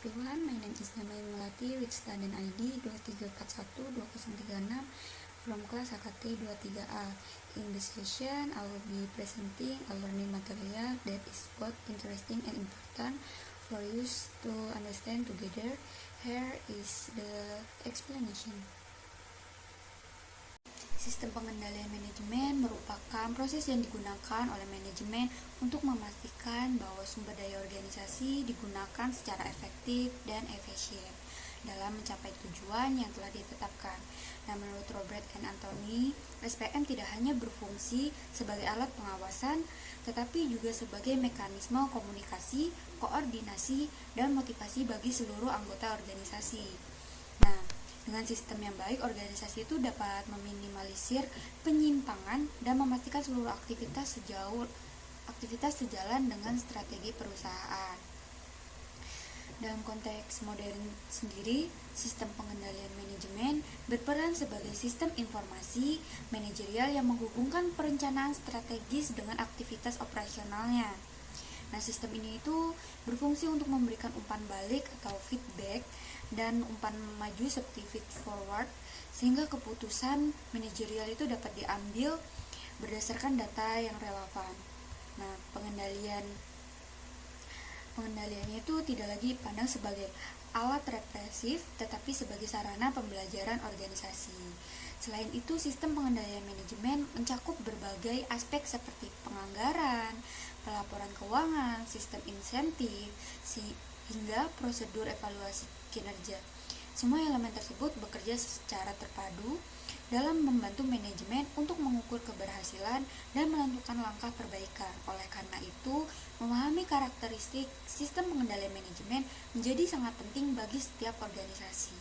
everyone, my name is Namai Melati with student ID 23412036 from class AKT 23A. In this session, I will be presenting a learning material that is both interesting and important for you to understand together. Here is the explanation. Sistem pengendalian manajemen merupakan proses yang digunakan oleh manajemen untuk memastikan bahwa sumber daya organisasi digunakan secara efektif dan efisien dalam mencapai tujuan yang telah ditetapkan. Nah, menurut Robert and Anthony, SPM tidak hanya berfungsi sebagai alat pengawasan, tetapi juga sebagai mekanisme komunikasi, koordinasi, dan motivasi bagi seluruh anggota organisasi. Nah, dengan sistem yang baik, organisasi itu dapat meminimalisir penyimpangan dan memastikan seluruh aktivitas sejalan dengan strategi perusahaan. Dalam konteks modern sendiri, sistem pengendalian manajemen berperan sebagai sistem informasi manajerial yang menghubungkan perencanaan strategis dengan aktivitas operasionalnya. Nah, sistem ini itu berfungsi untuk memberikan umpan balik atau feedback dan umpan maju seperti feed forward, sehingga keputusan manajerial itu dapat diambil berdasarkan data yang relevan. Nah, pengendaliannya itu tidak lagi dipandang sebagai alat represif, tetapi sebagai sarana pembelajaran organisasi. Selain itu, sistem pengendalian manajemen mencakup berbagai aspek seperti penganggaran, pelaporan keuangan, sistem insentif, hingga prosedur evaluasi kinerja. Semua elemen tersebut bekerja secara terpadu dalam membantu manajemen untuk mengukur keberhasilan dan menentukan langkah perbaikan. Oleh karena itu, memahami karakteristik sistem pengendalian manajemen menjadi sangat penting bagi setiap organisasi.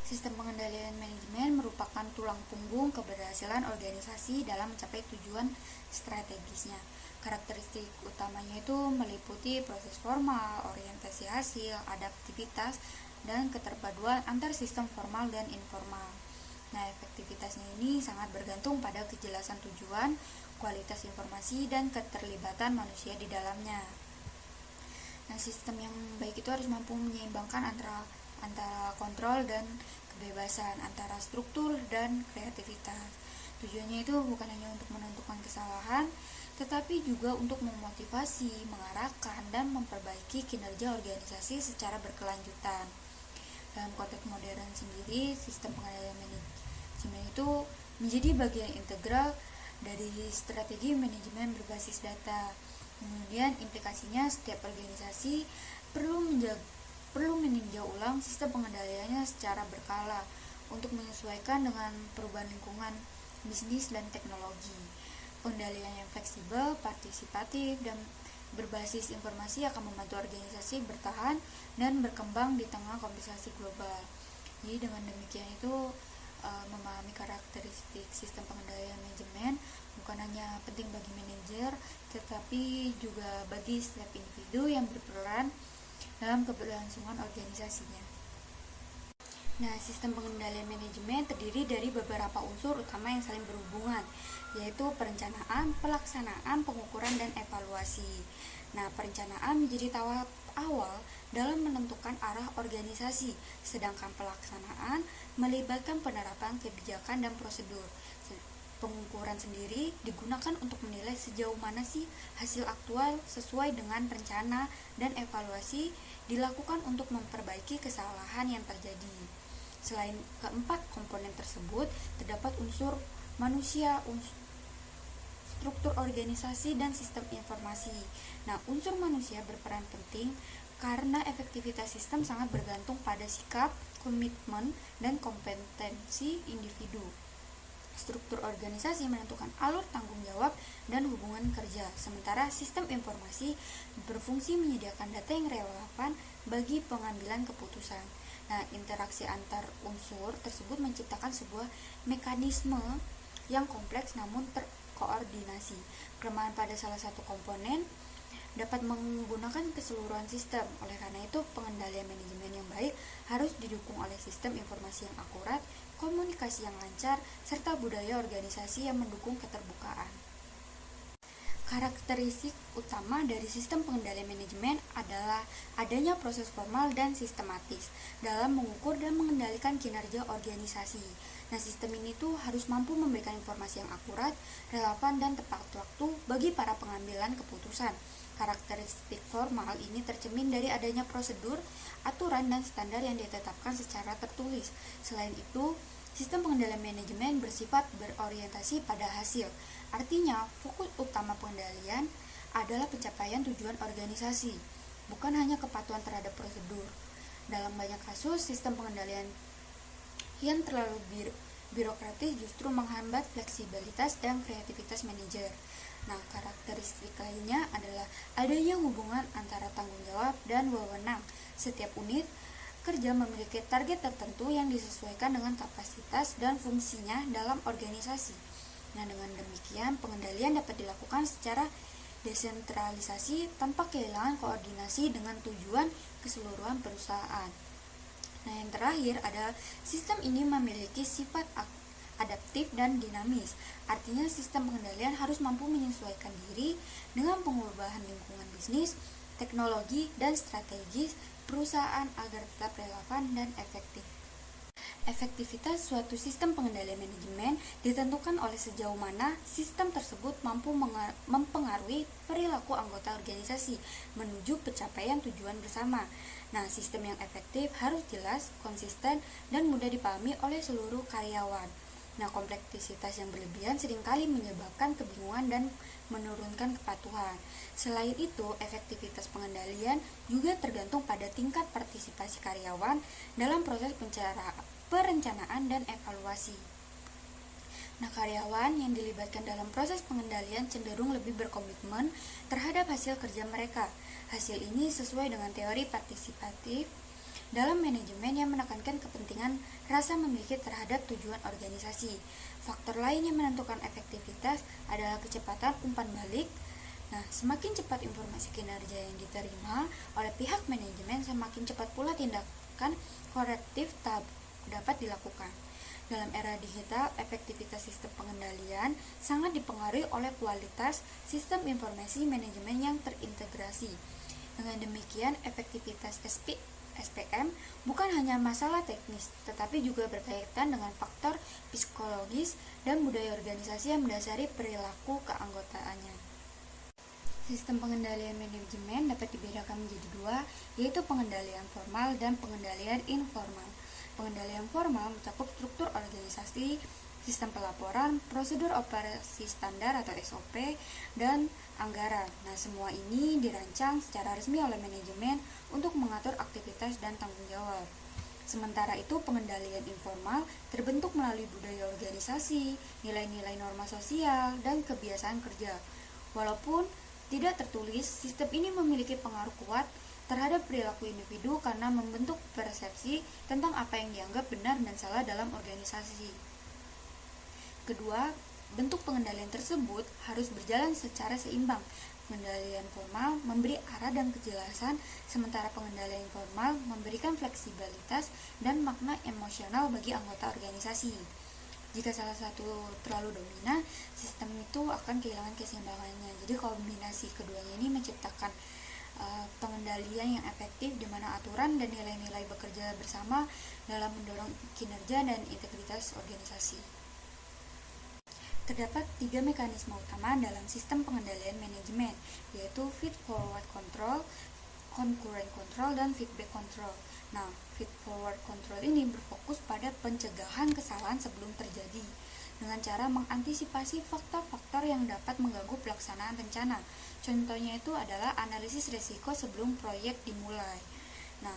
Sistem pengendalian manajemen merupakan tulang punggung keberhasilan organisasi dalam mencapai tujuan strategisnya. Karakteristik utamanya itu meliputi proses formal, orientasi hasil, adaptivitas, dan keterpaduan antar sistem formal dan informal. Nah, efektivitasnya ini sangat bergantung pada kejelasan tujuan, kualitas informasi, dan keterlibatan manusia di dalamnya. Nah, sistem yang baik itu harus mampu menyeimbangkan antara kontrol dan kebebasan, antara struktur dan kreativitas. Tujuannya itu bukan hanya untuk menentukan kesalahan, tetapi juga untuk memotivasi, mengarahkan, dan memperbaiki kinerja organisasi secara berkelanjutan. Dalam konteks modern sendiri, sistem pengendalian manajemen itu menjadi bagian integral dari strategi manajemen berbasis data. Kemudian implikasinya setiap organisasi perlu meninjau ulang sistem pengendaliannya secara berkala untuk menyesuaikan dengan perubahan lingkungan bisnis dan teknologi. Pengendalian yang fleksibel, partisipatif, dan berbasis informasi akan membantu organisasi bertahan dan berkembang di tengah kompetisi global. Jadi dengan demikian itu memahami karakteristik sistem pengendalian manajemen bukan hanya penting bagi manajer, tetapi juga bagi setiap individu yang berperan dalam keberlangsungan organisasinya. Nah, sistem pengendalian manajemen terdiri dari beberapa unsur utama yang saling berhubungan, yaitu perencanaan, pelaksanaan, pengukuran, dan evaluasi. Nah, perencanaan menjadi tahap awal dalam menentukan arah organisasi, sedangkan pelaksanaan melibatkan penerapan kebijakan dan prosedur. Pengukuran sendiri digunakan untuk menilai sejauh mana sih hasil aktual sesuai dengan rencana, dan evaluasi dilakukan untuk memperbaiki kesalahan yang terjadi. Selain keempat komponen tersebut, terdapat unsur manusia, struktur organisasi, dan sistem informasi. Nah, unsur manusia berperan penting karena efektivitas sistem sangat bergantung pada sikap, komitmen, dan kompetensi individu. Struktur organisasi menentukan alur tanggung jawab dan hubungan kerja, sementara sistem informasi berfungsi menyediakan data yang relevan bagi pengambilan keputusan. Nah, interaksi antar unsur tersebut menciptakan sebuah mekanisme yang kompleks namun terkoordinasi. Kelemahan pada salah satu komponen dapat menggunakan keseluruhan sistem. Oleh karena itu, pengendalian manajemen yang baik harus didukung oleh sistem informasi yang akurat, komunikasi yang lancar, serta budaya organisasi yang mendukung keterbukaan. Karakteristik utama dari sistem pengendalian manajemen adalah adanya proses formal dan sistematis dalam mengukur dan mengendalikan kinerja organisasi. Nah, sistem ini tuh harus mampu memberikan informasi yang akurat, relevan, dan tepat waktu bagi para pengambilan keputusan. Karakteristik formal ini tercermin dari adanya prosedur, aturan, dan standar yang ditetapkan secara tertulis. Selain itu, sistem pengendalian manajemen bersifat berorientasi pada hasil. Artinya, fokus utama pengendalian adalah pencapaian tujuan organisasi, bukan hanya kepatuhan terhadap prosedur. Dalam banyak kasus, sistem pengendalian yang terlalu birokratis justru menghambat fleksibilitas dan kreativitas manajer. Nah, karakteristik lainnya adalah adanya hubungan antara tanggung jawab dan wewenang. Setiap unit kerja memiliki target tertentu yang disesuaikan dengan kapasitas dan fungsinya dalam organisasi. Nah, dengan demikian pengendalian dapat dilakukan secara desentralisasi tanpa kehilangan koordinasi dengan tujuan keseluruhan perusahaan. Nah, yang terakhir ada sistem ini memiliki sifat adaptif dan dinamis. Artinya sistem pengendalian harus mampu menyesuaikan diri dengan perubahan lingkungan bisnis, teknologi, dan strategi perusahaan agar tetap relevan dan efektif. Efektivitas suatu sistem pengendalian manajemen ditentukan oleh sejauh mana sistem tersebut mampu mempengaruhi perilaku anggota organisasi menuju pencapaian tujuan bersama. Nah, sistem yang efektif harus jelas, konsisten, dan mudah dipahami oleh seluruh karyawan. Nah, kompleksitas yang berlebihan seringkali menyebabkan kebingungan dan menurunkan kepatuhan. Selain itu, efektivitas pengendalian juga tergantung pada tingkat partisipasi karyawan dalam proses perencanaan dan evaluasi. Nah, karyawan yang dilibatkan dalam proses pengendalian cenderung lebih berkomitmen terhadap hasil kerja mereka. Hasil ini sesuai dengan teori partisipatif dalam manajemen yang menekankan kepentingan rasa memiliki terhadap tujuan organisasi. Faktor lain yang menentukan efektivitas adalah kecepatan umpan balik. Nah, semakin cepat informasi kinerja yang diterima oleh pihak manajemen, semakin cepat pula tindakan korektif dapat dilakukan. Dalam era digital, efektivitas sistem pengendalian sangat dipengaruhi oleh kualitas sistem informasi manajemen yang terintegrasi. Dengan demikian, efektivitas SPM bukan hanya masalah teknis, tetapi juga berkaitan dengan faktor psikologis dan budaya organisasi yang mendasari perilaku keanggotaannya. Sistem pengendalian manajemen dapat dibedakan menjadi dua, yaitu pengendalian formal dan pengendalian informal. Pengendalian formal mencakup struktur organisasi, sistem pelaporan, prosedur operasi standar atau SOP, dan anggaran. Nah, semua ini dirancang secara resmi oleh manajemen untuk mengatur aktivitas dan tanggung jawab. Sementara itu, pengendalian informal terbentuk melalui budaya organisasi, nilai-nilai norma sosial, dan kebiasaan kerja. Walaupun tidak tertulis, sistem ini memiliki pengaruh kuat terhadap perilaku individu karena membentuk persepsi tentang apa yang dianggap benar dan salah dalam organisasi. Kedua, bentuk pengendalian tersebut harus berjalan secara seimbang. Pengendalian formal memberi arah dan kejelasan, sementara pengendalian informal memberikan fleksibilitas dan makna emosional bagi anggota organisasi. Jika salah satu terlalu dominan, sistem itu akan kehilangan keseimbangannya. Jadi kombinasi keduanya ini menciptakan pengendalian yang efektif di mana aturan dan nilai-nilai bekerja bersama dalam mendorong kinerja dan integritas organisasi. Terdapat 3 mekanisme utama dalam sistem pengendalian manajemen, yaitu feed-forward control, concurrent control, dan feedback control. Nah, feed-forward control ini berfokus pada pencegahan kesalahan sebelum terjadi dengan cara mengantisipasi faktor-faktor yang dapat mengganggu pelaksanaan rencana. Contohnya itu adalah analisis risiko sebelum proyek dimulai. Nah,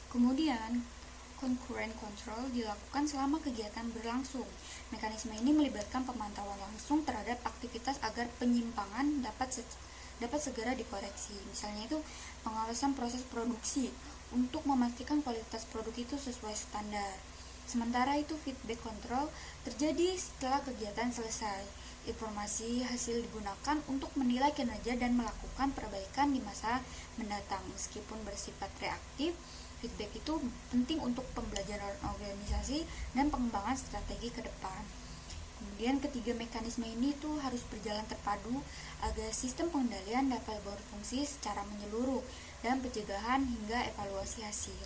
kemudian concurrent control dilakukan selama kegiatan berlangsung. Mekanisme ini melibatkan pemantauan langsung terhadap aktivitas agar penyimpangan dapat segera dikoreksi. Misalnya itu pengawasan proses produksi untuk memastikan kualitas produk itu sesuai standar. Sementara itu feedback control terjadi setelah kegiatan selesai. Informasi hasil digunakan untuk menilai kinerja dan melakukan perbaikan di masa mendatang. Meskipun bersifat reaktif, feedback itu penting untuk pembelajaran organisasi dan pengembangan strategi ke depan. Kemudian ketiga mekanisme ini tuh harus berjalan terpadu agar sistem pengendalian dapat berfungsi secara menyeluruh dan pencegahan hingga evaluasi hasil.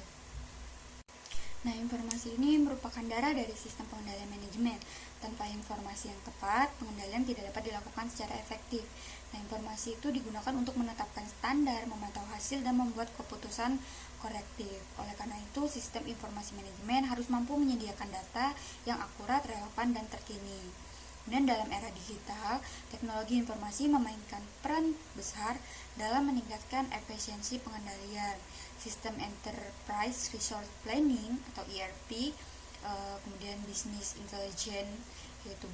Nah, informasi ini merupakan darah dari sistem pengendalian manajemen. Tanpa informasi yang tepat, pengendalian tidak dapat dilakukan secara efektif. Nah, informasi itu digunakan untuk menetapkan standar, memantau hasil, dan membuat keputusan korektif. Oleh karena itu, sistem informasi manajemen harus mampu menyediakan data yang akurat, relevan, dan terkini. Dan dalam era digital, teknologi informasi memainkan peran besar dalam meningkatkan efisiensi pengendalian. Sistem Enterprise Resource Planning atau ERP, kemudian Business Intelligence yaitu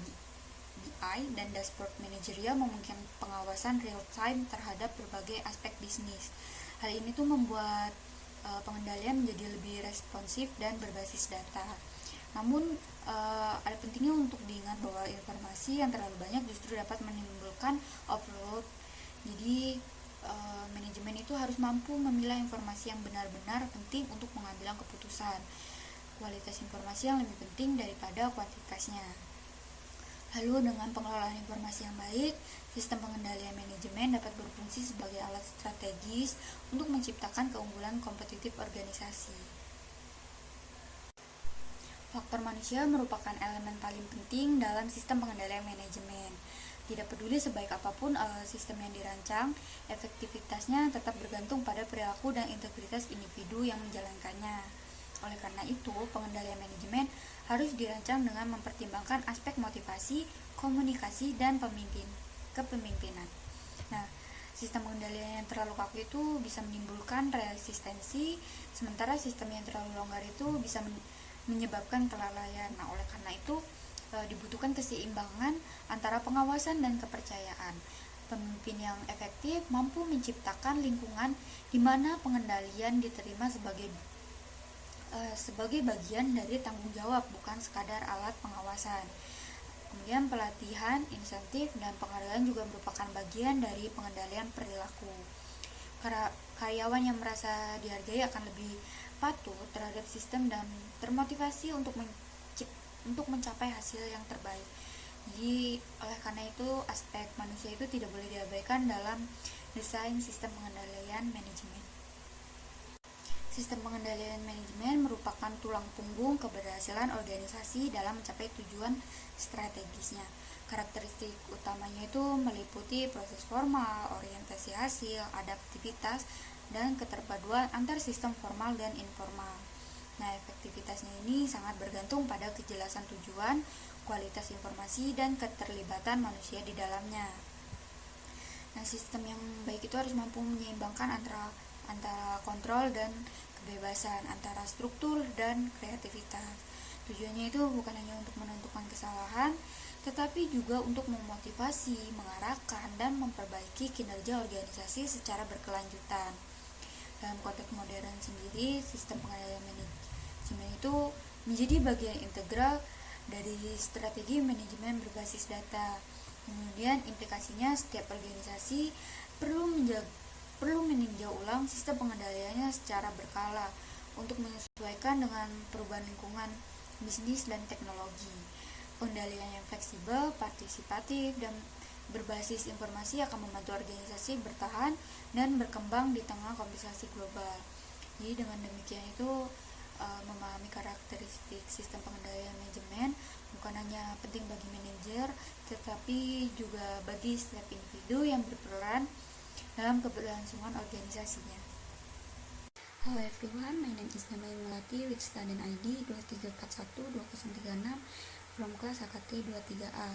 BI, dan Dashboard Managerial memungkinkan pengawasan real time terhadap berbagai aspek bisnis. Hal ini tuh membuat pengendalian menjadi lebih responsif dan berbasis data. Namun ada pentingnya untuk diingat bahwa informasi yang terlalu banyak justru dapat menimbulkan overload. Jadi manajemen itu harus mampu memilah informasi yang benar-benar penting untuk pengambilan keputusan. Kualitas informasi yang lebih penting daripada kuantitasnya. Lalu dengan pengelolaan informasi yang baik, sistem pengendalian manajemen dapat berfungsi sebagai alat strategis untuk menciptakan keunggulan kompetitif organisasi. Faktor manusia merupakan elemen paling penting dalam sistem pengendalian manajemen. Tidak peduli sebaik apapun sistem yang dirancang, efektivitasnya tetap bergantung pada perilaku dan integritas individu yang menjalankannya. Oleh karena itu, pengendalian manajemen harus dirancang dengan mempertimbangkan aspek motivasi, komunikasi, dan kepemimpinan. Nah, sistem pengendalian yang terlalu kaku itu bisa menimbulkan resistensi, sementara sistem yang terlalu longgar itu bisa menyebabkan kelalaian. Nah, oleh karena itu dibutuhkan keseimbangan antara pengawasan dan kepercayaan. Pemimpin yang efektif mampu menciptakan lingkungan di mana pengendalian diterima sebagai bagian dari tanggung jawab, bukan sekadar alat pengawasan. Kemudian pelatihan, insentif, dan penghargaan juga merupakan bagian dari pengendalian perilaku. Karyawan yang merasa dihargai akan lebih patuh terhadap sistem dan termotivasi untuk mencapai hasil yang terbaik. Jadi oleh karena itu aspek manusia itu tidak boleh diabaikan dalam desain sistem pengendalian manajemen. Sistem pengendalian manajemen merupakan tulang punggung keberhasilan organisasi dalam mencapai tujuan strategisnya. Karakteristik utamanya itu meliputi proses formal, orientasi hasil, adaptivitas, dan keterpaduan antar sistem formal dan informal. Nah, efektivitasnya ini sangat bergantung pada kejelasan tujuan, kualitas informasi, dan keterlibatan manusia di dalamnya. Nah, sistem yang baik itu harus mampu menyeimbangkan antara kontrol dan kebebasan, antara struktur dan kreativitas. Tujuannya itu bukan hanya untuk menentukan kesalahan, tetapi juga untuk memotivasi, mengarahkan, dan memperbaiki kinerja organisasi secara berkelanjutan. Dalam konteks modern sendiri, sistem pengendalian manajemen itu menjadi bagian integral dari strategi manajemen berbasis data. Kemudian implikasinya setiap organisasi perlu meninjau ulang sistem pengendaliannya secara berkala untuk menyesuaikan dengan perubahan lingkungan bisnis dan teknologi. Pengendalian yang fleksibel, partisipatif, dan berbasis informasi akan membantu organisasi bertahan dan berkembang di tengah kompetisi global. Jadi dengan demikian itu memahami karakteristik sistem pengendalian manajemen bukan hanya penting bagi manajer, tetapi juga bagi setiap individu yang berperan dalam keberlangsungan organisasinya. Hello everyone, my name is Namain Melati with student ID 23412036 from class AKT 23A.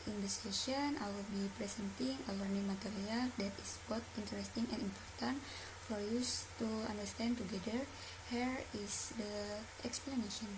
In this session, I will be presenting a learning material that is both interesting and important for you to understand together. Here is the explanation.